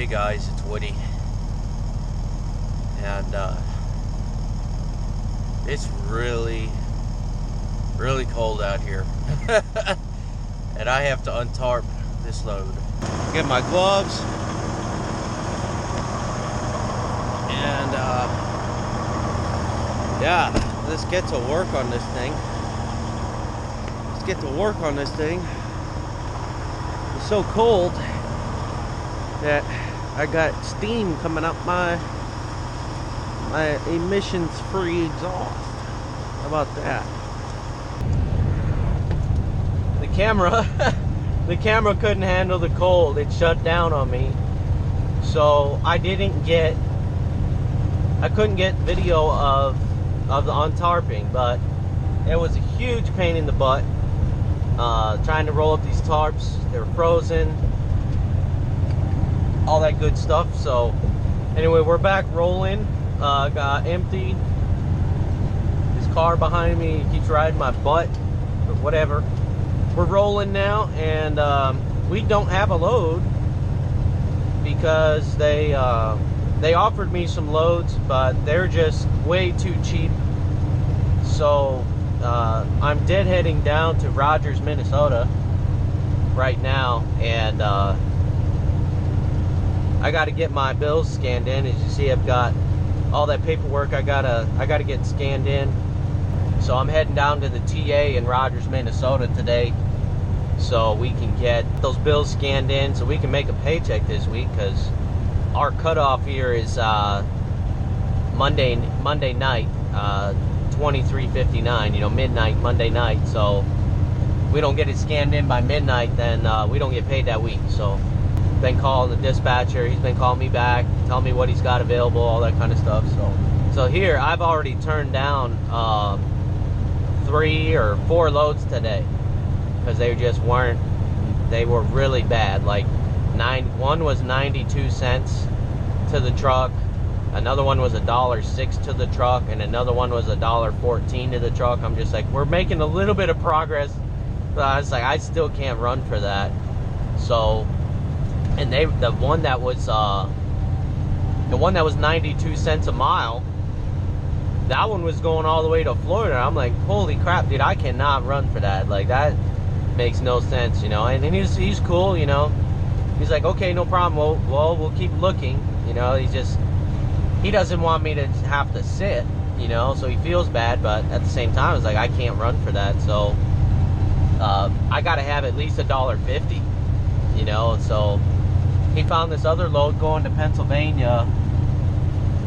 Hey guys, it's Woody, and it's really cold out here, and I have to untarp this load. Get my gloves, and yeah, let's get to work on this thing. It's so cold that I got steam coming up my emissions-free exhaust. How about that? The camera couldn't handle the cold. It shut down on me. So I couldn't get video of the untarping, but it was a huge pain in the butt trying to roll up these tarps. They were frozen, all that good stuff. So anyway, we're back rolling. Got empty. This car behind me keeps riding my butt, but whatever. We're rolling now, and we don't have a load because they offered me some loads, but they're just way too cheap. So I'm deadheading down to Rogers, Minnesota right now, and I got to get my bills scanned in. As you see, I've got all that paperwork I gotta get scanned in. So I'm heading down to the TA in Rogers, Minnesota today, so we can get those bills scanned in, so we can make a paycheck this week, because our cutoff here is Monday night, 23:59. Midnight Monday night. So if we don't get it scanned in by midnight, then we don't get paid that week. So been calling the dispatcher. He's been calling me back, telling me what he's got available, all that kind of stuff. So here I've already turned down 3 or 4 loads today because they just weren't. They were really bad. Like one was 92 cents to the truck, another one was $1.06 to the truck, and another one was $1.14 to the truck. I'm just like, we're making a little bit of progress, but I was like, I still can't run for that. So. And the one that was 92 cents a mile, that one was going all the way to Florida. I'm like, holy crap, dude, I cannot run for that. Like, that makes no sense, And he's cool, He's like, okay, no problem. We'll keep looking, He doesn't want me to have to sit, So he feels bad, but at the same time, it's like, I can't run for that. So I got to have at least $1.50, So he found this other load going to Pennsylvania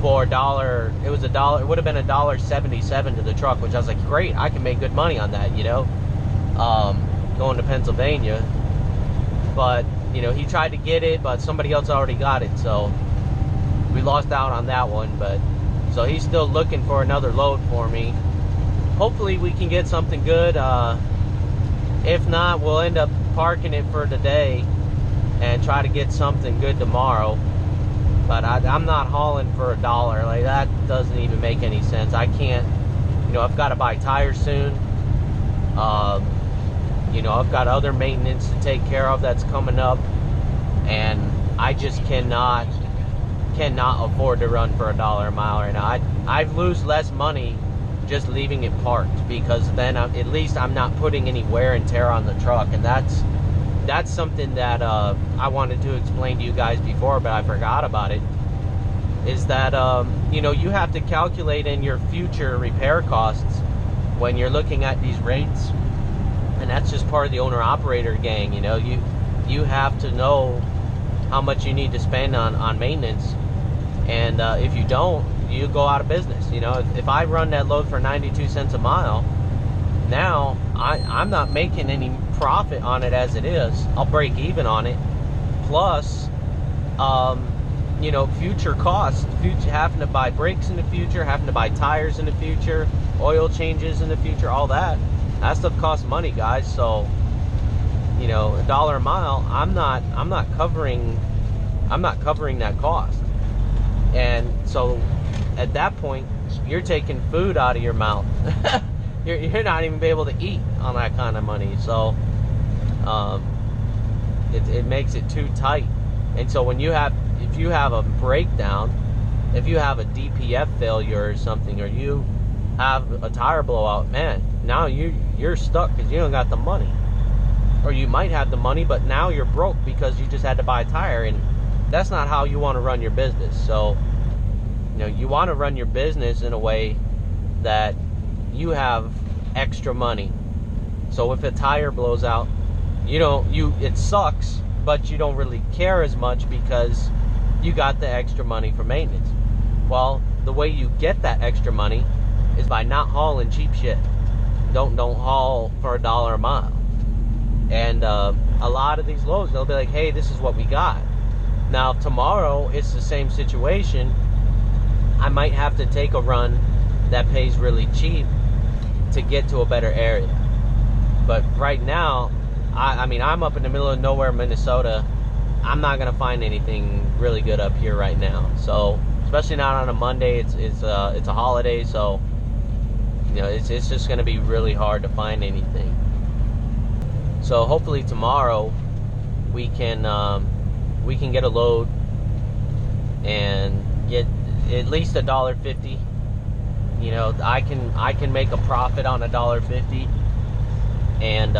for $1. It was $1. It would have been $1.77 to the truck, which I was like, great, I can make good money on that, going to Pennsylvania. But he tried to get it, but somebody else already got it, so we lost out on that one. But so he's still looking for another load for me. Hopefully we can get something good. If not, we'll end up parking it for today and try to get something good tomorrow. But I'm not hauling for $1. Like, that doesn't even make any sense. I can't, I've got to buy tires soon. I've got other maintenance to take care of that's coming up, and I just cannot afford to run for $1 a mile right now. I lose less money just leaving it parked, because then at least I'm not putting any wear and tear on the truck. And that's something that I wanted to explain to you guys before, but I forgot about it, is that you have to calculate in your future repair costs when you're looking at these rates. And that's just part of the owner-operator gang. You have to know how much you need to spend on maintenance, and if you don't, you go out of business. If I run that load for 92 cents a mile, now I'm not making any profit on it as it is. I'll break even on it, plus future costs, having to buy brakes in the future, having to buy tires in the future, oil changes in the future, all that stuff costs money, guys. So $1 a mile, I'm not covering that cost. And so at that point, you're taking food out of your mouth. You're not even be able to eat on that kind of money. So it makes it too tight. And so when you have, if you have a breakdown, if you have a DPF failure or something, or you have a tire blowout, man, now you're stuck because you don't got the money. Or you might have the money, but now you're broke because you just had to buy a tire, and that's not how you want to run your business. So, you want to run your business in a way that you have extra money. So if a tire blows out, it sucks, but you don't really care as much because you got the extra money for maintenance. Well, the way you get that extra money is by not hauling cheap shit. Don't haul for $1 a mile. And a lot of these loads, they'll be like, hey, this is what we got. Now, if tomorrow it's the same situation, I might have to take a run that pays really cheap to get to a better area. But right now, I'm up in the middle of nowhere, Minnesota. I'm not going to find anything really good up here right now. So, especially not on a Monday, it's a holiday, so it's just going to be really hard to find anything. So hopefully tomorrow we can get a load and get at least $1.50. I can make a profit on $1.50 and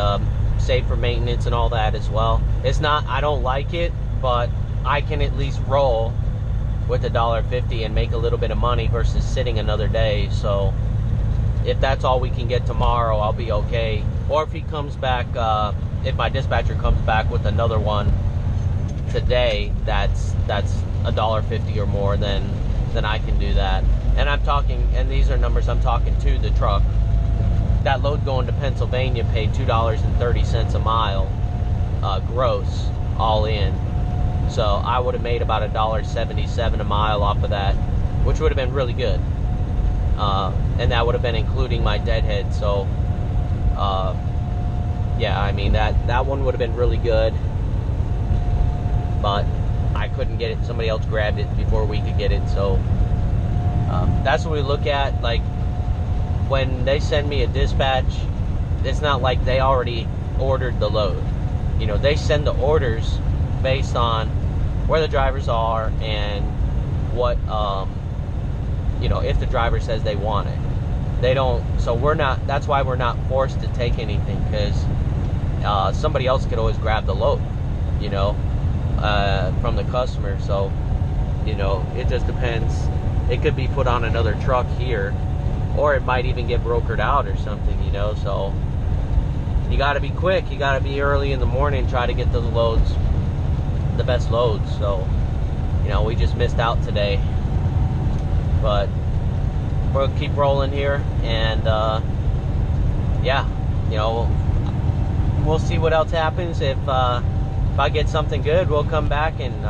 save for maintenance and all that as well. It's not, I don't like it, but I can at least roll with $1.50 and make a little bit of money versus sitting another day. So if that's all we can get tomorrow, I'll be okay. Or if he comes back, if my dispatcher comes back with another one today, that's $1.50 or more, then I can do that. And I'm talking, and these are numbers I'm talking to the truck. That load going to Pennsylvania paid $2.30 a mile, gross, all in. So I would have made about $1.77 a mile off of that, which would have been really good. And that would have been including my deadhead. So, yeah, that one would have been really good. But I couldn't get it. Somebody else grabbed it before we could get it. So that's what we look at. Like, when they send me a dispatch, it's not like they already ordered the load. They send the orders based on where the drivers are and what, if the driver says they want it. They don't, so that's why we're not forced to take anything, because somebody else could always grab the load, from the customer. So, it just depends. It could be put on another truck here, or it might even get brokered out or something, so you got to be quick. You got to be early in the morning, try to get those loads, the best loads. So, we just missed out today, but we'll keep rolling here, and yeah, we'll see what else happens. If I get something good, we'll come back and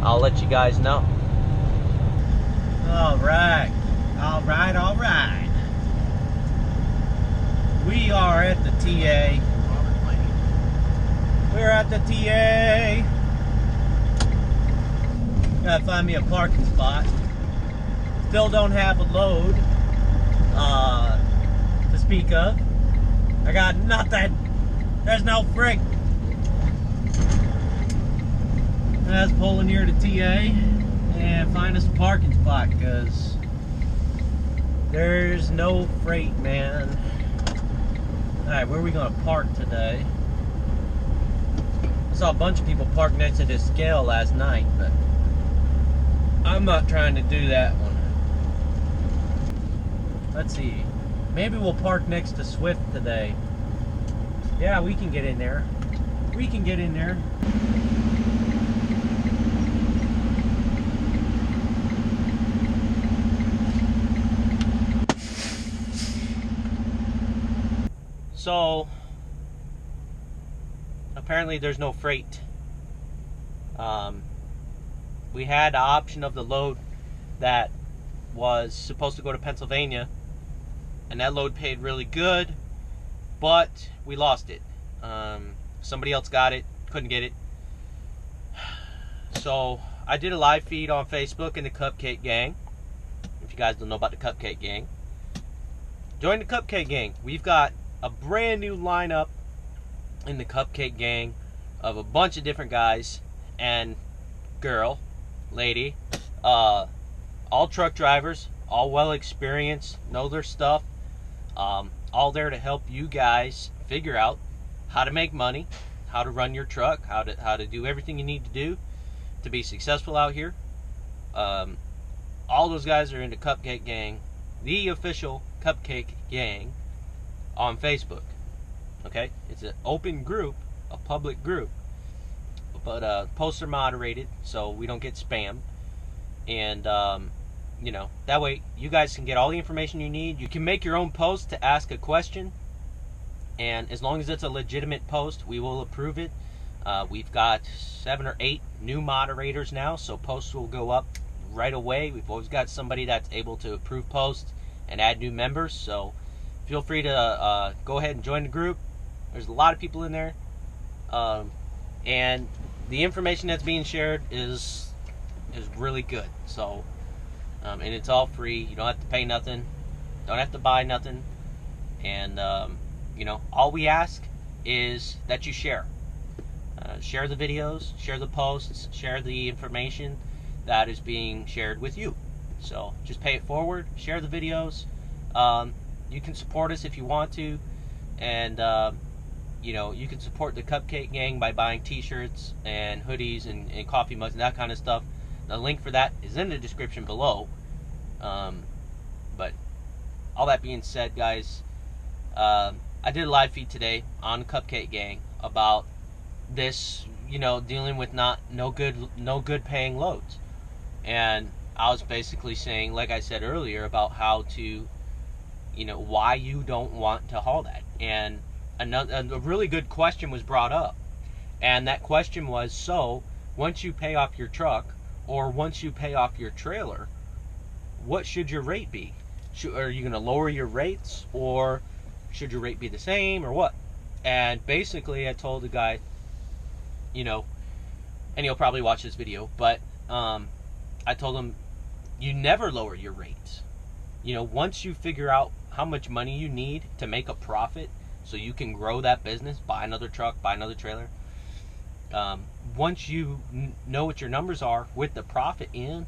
I'll let you guys know. All right. We are at the TA. We're at the TA. Gotta find me a parking spot. Still don't have a load to speak of. I got nothing. There's no freight. Let's pull in here to TA and find us a parking spot, because there's no freight, man. Alright, where are we going to park today? I saw a bunch of people park next to this scale last night, but I'm not trying to do that one. Let's see. Maybe we'll park next to Swift today. Yeah, we can get in there. We can get in there. So, apparently there's no freight. We had the option of the load that was supposed to go to Pennsylvania, and that load paid really good, but we lost it. Somebody else got it, couldn't get it. So I did a live feed on Facebook in the Cupcake Gang. If you guys don't know about the Cupcake Gang, join the Cupcake Gang. We've got a brand new lineup in the Cupcake Gang of a bunch of different guys, and girl, lady, all truck drivers, all well experienced, know their stuff, all there to help you guys figure out how to make money, how to run your truck, how to do everything you need to do to be successful out here. All those guys are into Cupcake Gang, the official Cupcake Gang on Facebook. Okay, it's an open group, a public group, but posts are moderated so we don't get spammed, and that way you guys can get all the information you need. You can make your own post to ask a question, and as long as it's a legitimate post, we will approve it. We've got 7 or 8 new moderators now, so posts will go up right away. We've always got somebody that's able to approve posts and add new members, so feel free to go ahead and join the group. There's a lot of people in there, and the information that's being shared is really good. So, and it's all free. You don't have to pay nothing, don't have to buy nothing, and all we ask is that you share. Share the videos, share the posts, share the information that is being shared with you. So just pay it forward, share the videos. You can support us if you want to, and you can support the Cupcake Gang by buying t-shirts and hoodies and coffee mugs and that kind of stuff. The link for that is in the description below. But all that being said, guys, I did a live feed today on Cupcake Gang about this, dealing with no good paying loads. And I was basically saying, like I said earlier, about how to, why you don't want to haul that. And a really good question was brought up. And that question was, so once you pay off your truck or once you pay off your trailer, what should your rate be? Are you going to lower your rates, or should your rate be the same, or what? And basically I told the guy, and he'll probably watch this video, but I told him, you never lower your rates. Once you figure out how much money you need to make a profit so you can grow that business, buy another truck, buy another trailer, once you know what your numbers are with the profit in,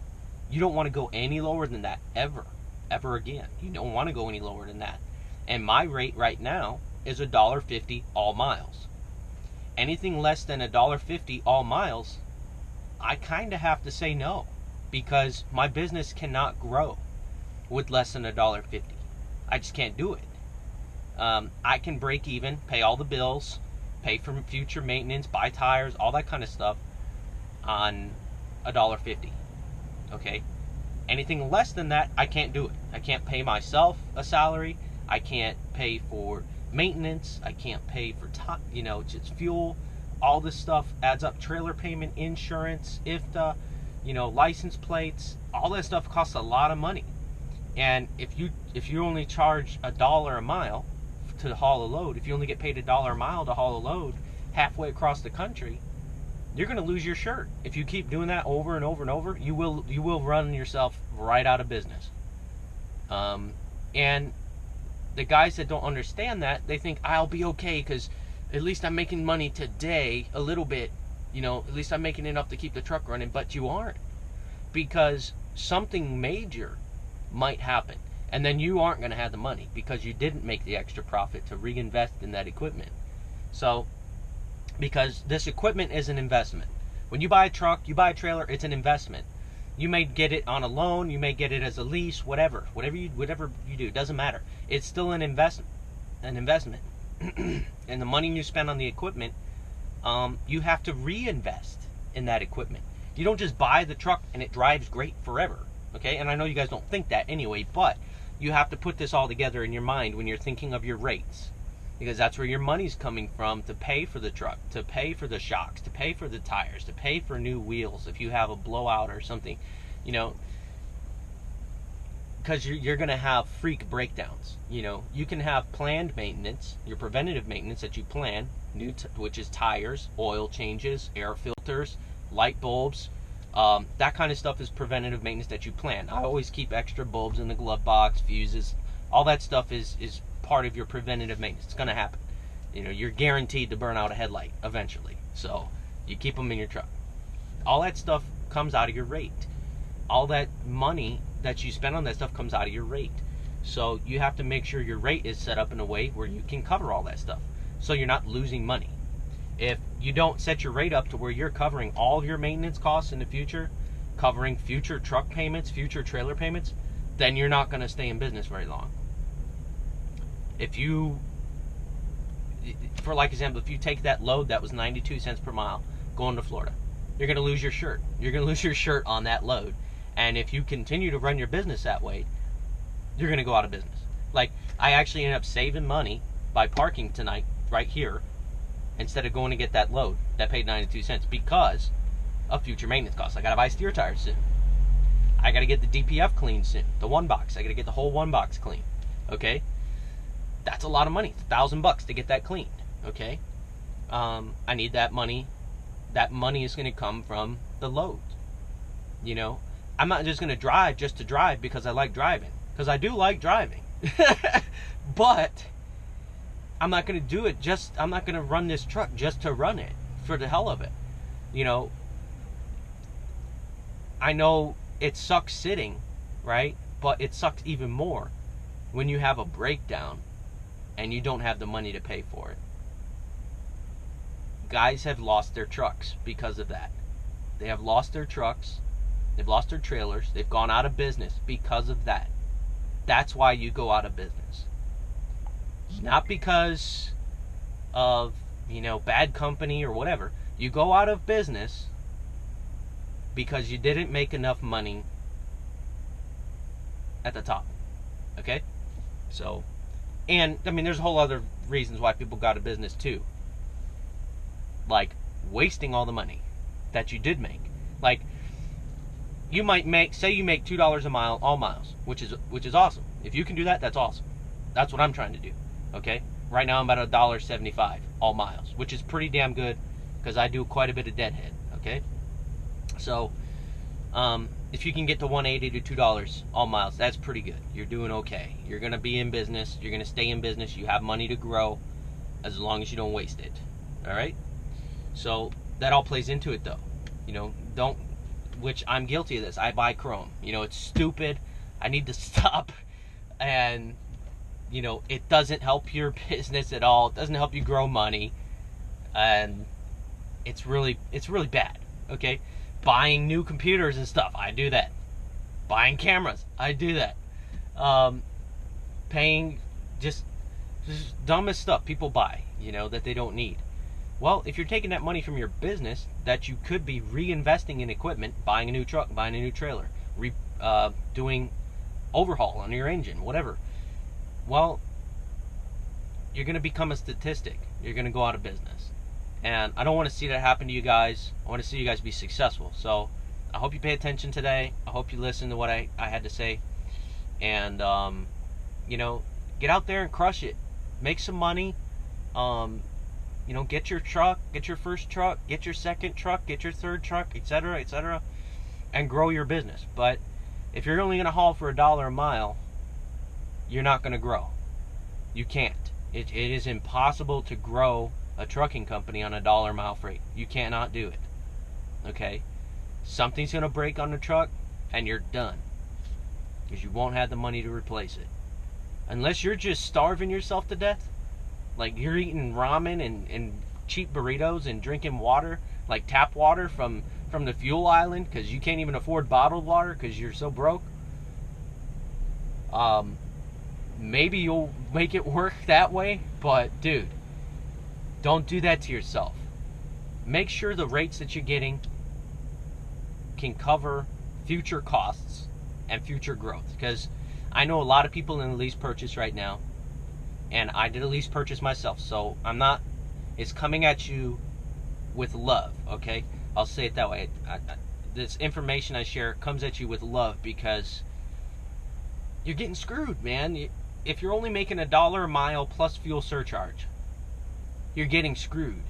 you don't want to go any lower than that ever again. You don't want to go any lower than that. And my rate right now is $1.50 all miles. Anything less than $1.50 all miles, I kind of have to say no, because my business cannot grow with less than $1.50. I just can't do it. I can break even, pay all the bills, pay for future maintenance, buy tires, all that kind of stuff on $1.50. Okay? Anything less than that, I can't do it. I can't pay myself a salary. I can't pay for maintenance. I can't pay for just fuel. All this stuff adds up. Trailer payment, insurance, IFTA, license plates. All that stuff costs a lot of money. And if you only charge $1 a mile to haul a load, if you only get paid $1 a mile to haul a load halfway across the country, you're going to lose your shirt. If you keep doing that over and over and over, you will run yourself right out of business. And the guys that don't understand that, they think I'll be okay because at least I'm making money today a little bit. At least I'm making enough to keep the truck running. But you aren't, because something major might happen, and then you aren't going to have the money because you didn't make the extra profit to reinvest in that equipment. So, because this equipment is an investment. When you buy a truck, you buy a trailer, it's an investment. You may get it on a loan, you may get it as a lease, whatever you do, it doesn't matter. It's still an investment. And the money you spend on the equipment, you have to reinvest in that equipment. You don't just buy the truck and it drives great forever. Okay? And I know you guys don't think that anyway, but you have to put this all together in your mind when you're thinking of your rates. Because that's where your money's coming from, to pay for the truck, to pay for the shocks, to pay for the tires, to pay for new wheels if you have a blowout or something. Because you're going to have freak breakdowns. You can have planned maintenance, your preventative maintenance that you plan, which is tires, oil changes, air filters, light bulbs. That kind of stuff is preventative maintenance that you plan. I always keep extra bulbs in the glove box, fuses. All that stuff is part of your preventative maintenance. It's going to happen. You're guaranteed to burn out a headlight eventually. So you keep them in your truck. All that stuff comes out of your rate. All that money that you spend on that stuff comes out of your rate. So you have to make sure your rate is set up in a way where you can cover all that stuff, so you're not losing money. If you don't set your rate up to where you're covering all of your maintenance costs in the future, covering future truck payments, future trailer payments, then you're not going to stay in business very long. If you, for like example, if you take that load that was 92 cents per mile going to Florida, you're going to lose your shirt. You're going to lose your shirt on that load. And if you continue to run your business that way, you're going to go out of business. Like, I actually ended up saving money by parking tonight right here instead of going to get that load that paid 92 cents because of future maintenance costs. I got to buy steer tires soon. I got to get the DPF cleaned soon. The one box. I got to get the whole one box clean. Okay? That's a lot of money. It's $1,000 to get that cleaned. Okay? I need that money. That money is going to come from the load. You know? I'm not just going to drive just to drive because I like driving. Because I do like driving. But I'm not going to do it just, I'm not going to run this truck just to run it for the hell of it. You know, I know it sucks sitting, right? But it sucks even more when you have a breakdown and you don't have the money to pay for it. Guys have lost their trucks because of that. They have lost their trucks. They've lost their trailers. They've gone out of business because of that. That's why you go out of business. Not because of, you know, bad company or whatever. You go out of business because you didn't make enough money at the top. Okay? So, and, I mean, there's a whole other reasons why people go out of business too. Like, wasting all the money that you did make. Like, you might make, say you make $2 a mile, all miles, which is awesome. If you can do that, that's awesome. That's what I'm trying to do. Okay? Right now I'm about $1.75 all miles, which is pretty damn good because I do quite a bit of deadhead. Okay? So, if you can get to $1.80 to $2 all miles, that's pretty good. You're doing okay. You're gonna be in business. You're gonna stay in business. You have money to grow, as long as you don't waste it. All right? So that all plays into it, though. You know, don't. Which I'm guilty of this. I buy chrome. You know, it's stupid. I need to stop. And, you know, it doesn't help your business at all. It doesn't help you grow money. And it's really bad. Okay? Buying new computers and stuff, I do that. Buying cameras, I do that. Paying just dumbest stuff people buy, you know, that they don't need. Well, if you're taking that money from your business that you could be reinvesting in equipment, buying a new truck, buying a new trailer, doing overhaul on your engine, whatever, well, you're going to become a statistic. You're going to go out of business. And I don't want to see that happen to you guys. I want to see you guys be successful. So I hope you pay attention today. I hope you listen to what I had to say. And, you know, get out there and crush it. Make some money. You know, get your truck, get your first truck, get your second truck, get your third truck, etc., and grow your business. But if you're only going to haul for $1 a mile, you're not going to grow. You can't. It is impossible to grow a trucking company on $1 a mile freight. You cannot do it. Okay? Something's going to break on the truck, and you're done. Because you won't have the money to replace it. Unless you're just starving yourself to death. Like, you're eating ramen and cheap burritos and drinking water, like tap water from the fuel island, because you can't even afford bottled water because you're so broke. Maybe you'll make it work that way, but dude, don't do that to yourself. Make sure the rates that you're getting can cover future costs and future growth, because I know a lot of people in the lease purchase right now. And I did a lease purchase myself, so I'm not, it's coming at you with love, okay? I'll say it that way. This information I share comes at you with love because you're getting screwed, man. If you're only making $1 a mile plus fuel surcharge, you're getting screwed.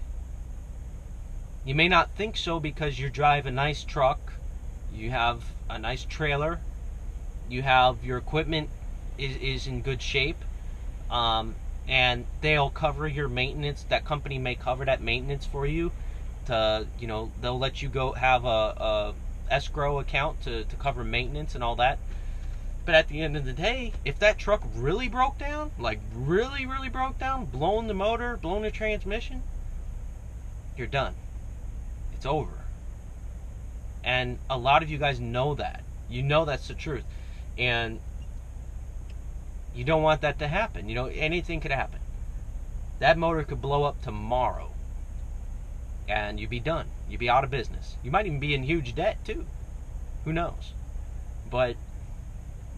You may not think so because you drive a nice truck, you have a nice trailer, you have your equipment is in good shape. And they'll cover your maintenance. That company may cover that maintenance for you. To, you know, they'll let you go have a escrow account to cover maintenance and all that. But at the end of the day, if that truck really broke down, like really, really broke down, blowing the motor, blowing the transmission, you're done. It's over. And a lot of you guys know that. You know that's the truth. And you don't want that to happen. You know, anything could happen. That motor could blow up tomorrow. And you'd be done. You'd be out of business. You might even be in huge debt too. Who knows? But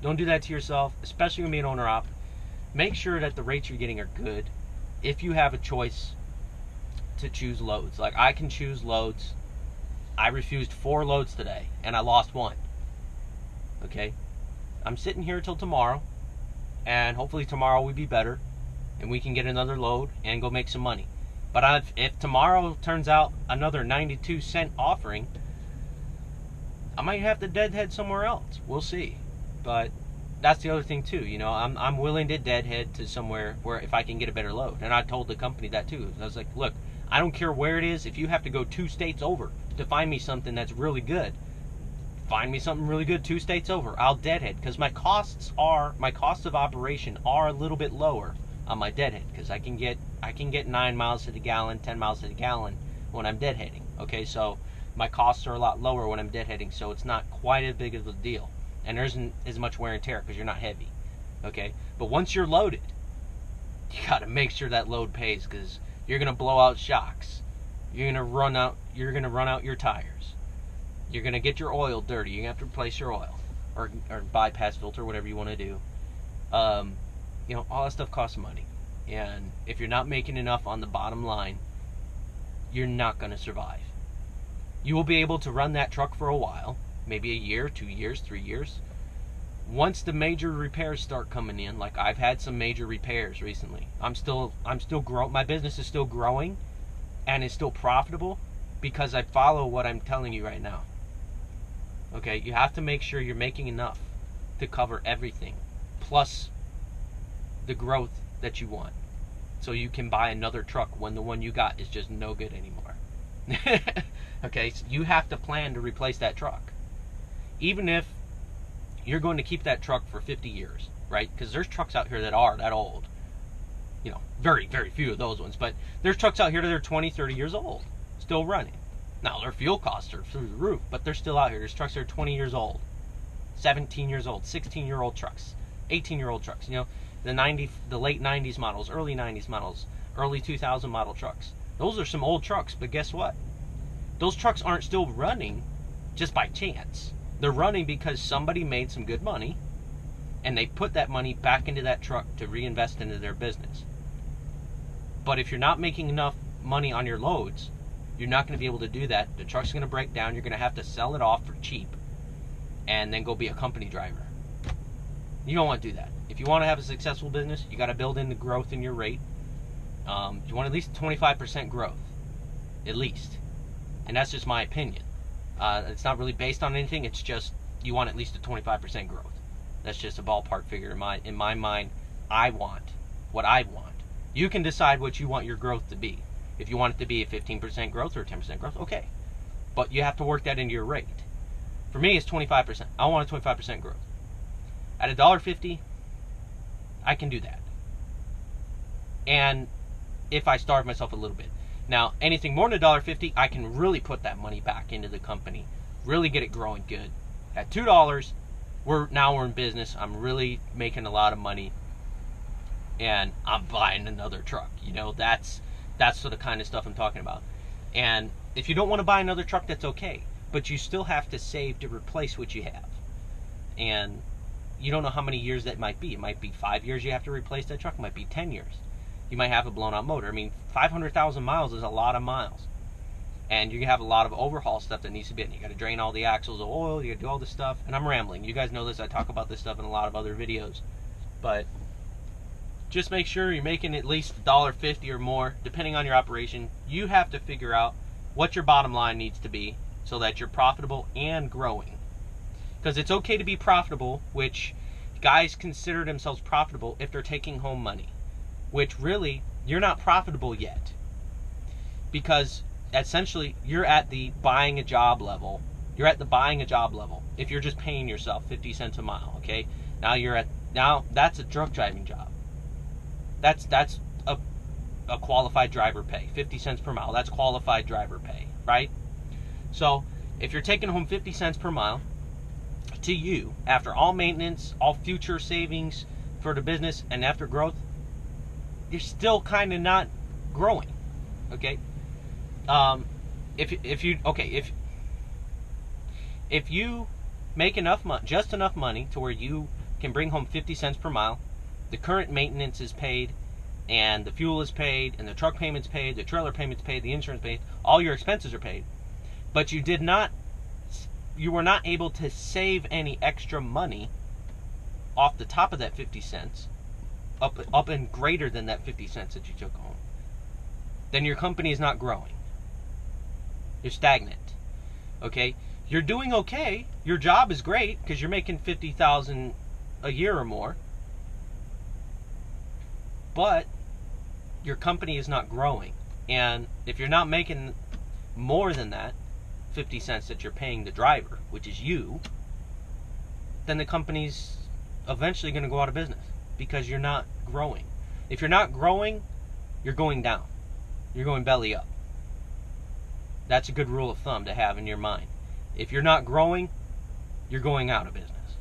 don't do that to yourself, especially when being owner-op. Make sure that the rates you're getting are good. If you have a choice to choose loads. Like, I can choose loads. I refused 4 loads today, and I lost 1. Okay? I'm sitting here till tomorrow, and hopefully tomorrow will be better, and we can get another load and go make some money. But if tomorrow turns out another 92-cent offering, I might have to deadhead somewhere else. We'll see. But that's the other thing too. You know, I'm willing to deadhead to somewhere where if I can get a better load. And I told the company that too. I was like, look, I don't care where it is. If you have to go 2 states over to find me something that's really good, find me something really good 2 states over. I'll deadhead, because my costs of operation are a little bit lower on my deadhead, because I can get 9 miles to the gallon, 10 miles to the gallon when I'm deadheading. Okay, so my costs are a lot lower when I'm deadheading, so it's not quite as big of a deal. And there isn't as much wear and tear because you're not heavy. Okay? But once you're loaded, you got to make sure that load pays, because you're going to blow out shocks. You're going to run out your tires. You're going to get your oil dirty. You're going to have to replace your oil or bypass filter, whatever you want to do. You know, all that stuff costs money. And if you're not making enough on the bottom line, you're not going to survive. You will be able to run that truck for a while, maybe a year, 2 years, 3 years. Once the major repairs start coming in, like I've had some major repairs recently. I'm still growing. My business is still growing and is still profitable because I follow what I'm telling you right now. Okay, you have to make sure you're making enough to cover everything, plus the growth that you want, so you can buy another truck when the one you got is just no good anymore. Okay, so you have to plan to replace that truck. Even if you're going to keep that truck for 50 years, right? Because there's trucks out here that are that old. You know, very, very few of those ones. But there's trucks out here that are 20, 30 years old, still running. Now, their fuel costs are through the roof, but they're still out here. There's trucks that are 20 years old, 17 years old, 16-year-old trucks, 18-year-old trucks. You know, the late 90s models, early 90s models, early 2000 model trucks. Those are some old trucks, but guess what? Those trucks aren't still running just by chance. They're running because somebody made some good money and they put that money back into that truck to reinvest into their business. But if you're not making enough money on your loads, you're not going to be able to do that. The truck's going to break down. You're going to have to sell it off for cheap and then go be a company driver. You don't want to do that. If you want to have a successful business, you got to build in the growth in your rate. You want at least 25% growth, at least. And that's just my opinion. It's not really based on anything. It's just you want at least a 25% growth. That's just a ballpark figure in my mind. I want what I want. You can decide what you want your growth to be. If you want it to be a 15% growth or a 10% growth, okay. But you have to work that into your rate. For me, it's 25%. I want a 25% growth. At $1.50, I can do that. And if I starve myself a little bit. Now, anything more than $1.50, I can really put that money back into the company, really get it growing good. At $2, we're in business. I'm really making a lot of money, and I'm buying another truck. You know, that's the kind of stuff I'm talking about. And if you don't want to buy another truck, that's okay, but you still have to save to replace what you have. And you don't know how many years that might be. It might be 5 years you have to replace that truck. It might be 10 years. You might have a blown out motor. I mean, 500,000 miles is a lot of miles. And you have a lot of overhaul stuff that needs to be in. You got to drain all the axles of oil. You got to do all this stuff. And I'm rambling. You guys know this. I talk about this stuff in a lot of other videos. But just make sure you're making at least $1.50 or more, depending on your operation. You have to figure out what your bottom line needs to be so that you're profitable and growing. Because it's okay to be profitable, which guys consider themselves profitable if they're taking home money. Which really, you're not profitable yet. Because essentially, you're at the buying a job level. You're at the buying a job level. If you're just paying yourself 50 cents a mile, okay? Now that's a truck driving job. That's a qualified driver pay. 50 cents per mile. That's qualified driver pay, right? So if you're taking home 50 cents per mile to you, after all maintenance, all future savings for the business, and after growth, you're still kind of not growing, okay? If you make enough money, just enough money to where you can bring home 50 cents per mile, the current maintenance is paid, and the fuel is paid, and the truck payment's paid, the trailer payment's paid, the insurance paid, all your expenses are paid, but you were not able to save any extra money off the top of that 50 cents, up and greater than that 50 cents that you took home, then your company is not growing. You're stagnant. Okay? You're doing okay. Your job is great because you're making $50,000 a year or more. But your company is not growing. And if you're not making more than that 50 cents that you're paying the driver, which is you, then the company's eventually going to go out of business because you're not growing. If you're not growing, you're going down. You're going belly up. That's a good rule of thumb to have in your mind. If you're not growing, you're going out of business.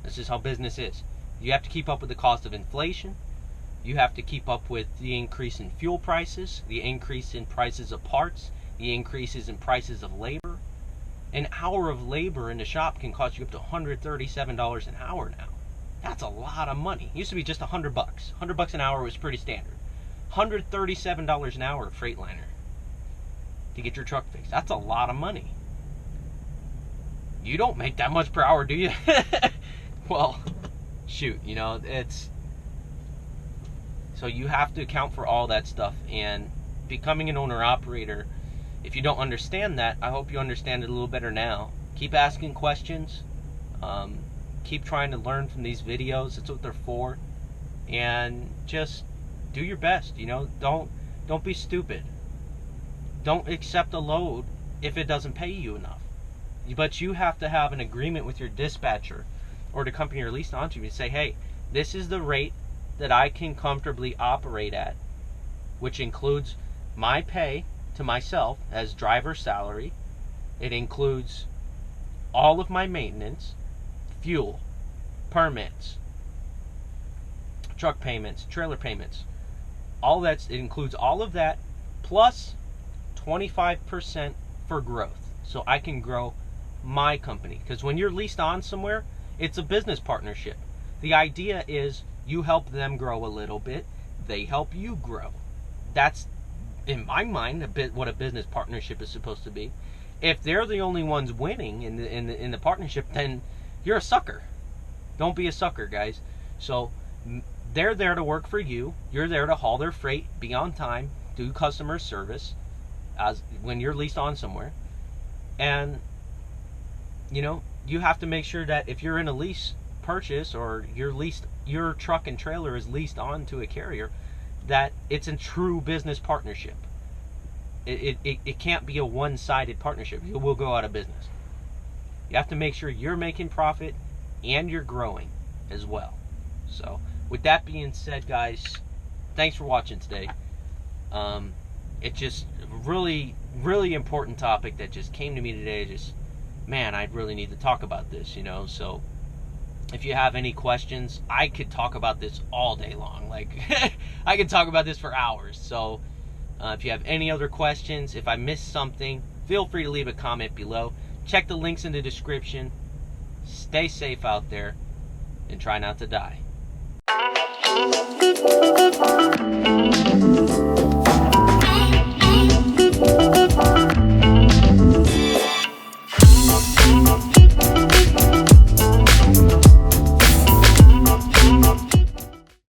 This is how business is. You have to keep up with the cost of inflation. You have to keep up with the increase in fuel prices, the increase in prices of parts, the increases in prices of labor. An hour of labor in the shop can cost you up to $137 an hour now. That's a lot of money. It used to be just $100. $100 an hour was pretty standard. $137 an hour at Freightliner to get your truck fixed. That's a lot of money. You don't make that much per hour, do you? Well, shoot, it's... So you have to account for all that stuff, and becoming an owner-operator, if you don't understand that, I hope you understand it a little better now. Keep asking questions. Keep trying to learn from these videos. That's what they're for. And just do your best, Don't be stupid. Don't accept a load if it doesn't pay you enough. But you have to have an agreement with your dispatcher or the company you're leased onto and say, hey, this is the rate that I can comfortably operate at, which includes my pay to myself as driver salary. It includes all of my maintenance, fuel, permits, truck payments, trailer payments. It includes all of that plus 25% for growth. So I can grow my company. Because when you're leased on somewhere, it's a business partnership. The idea is you help them grow a little bit, they help you grow. That's, in my mind, what a business partnership is supposed to be. If they're the only ones winning in the partnership, then you're a sucker. Don't be a sucker, guys. So they're there to work for you. You're there to haul their freight, be on time, do customer service as when you're leased on somewhere. And you have to make sure that if you're in a lease purchase or your truck and trailer is leased onto a carrier, that it's a true business partnership. It can't be a one-sided partnership. You will go out of business. You have to make sure you're making profit and you're growing as well. So with that being said, guys, thanks for watching today. It's just really, really important topic that just came to me today. Man, I really need to talk about this, so if you have any questions, I could talk about this all day long. Like, I could talk about this for hours. So if you have any other questions, if I missed something, feel free to leave a comment below. Check the links in the description. Stay safe out there and try not to die.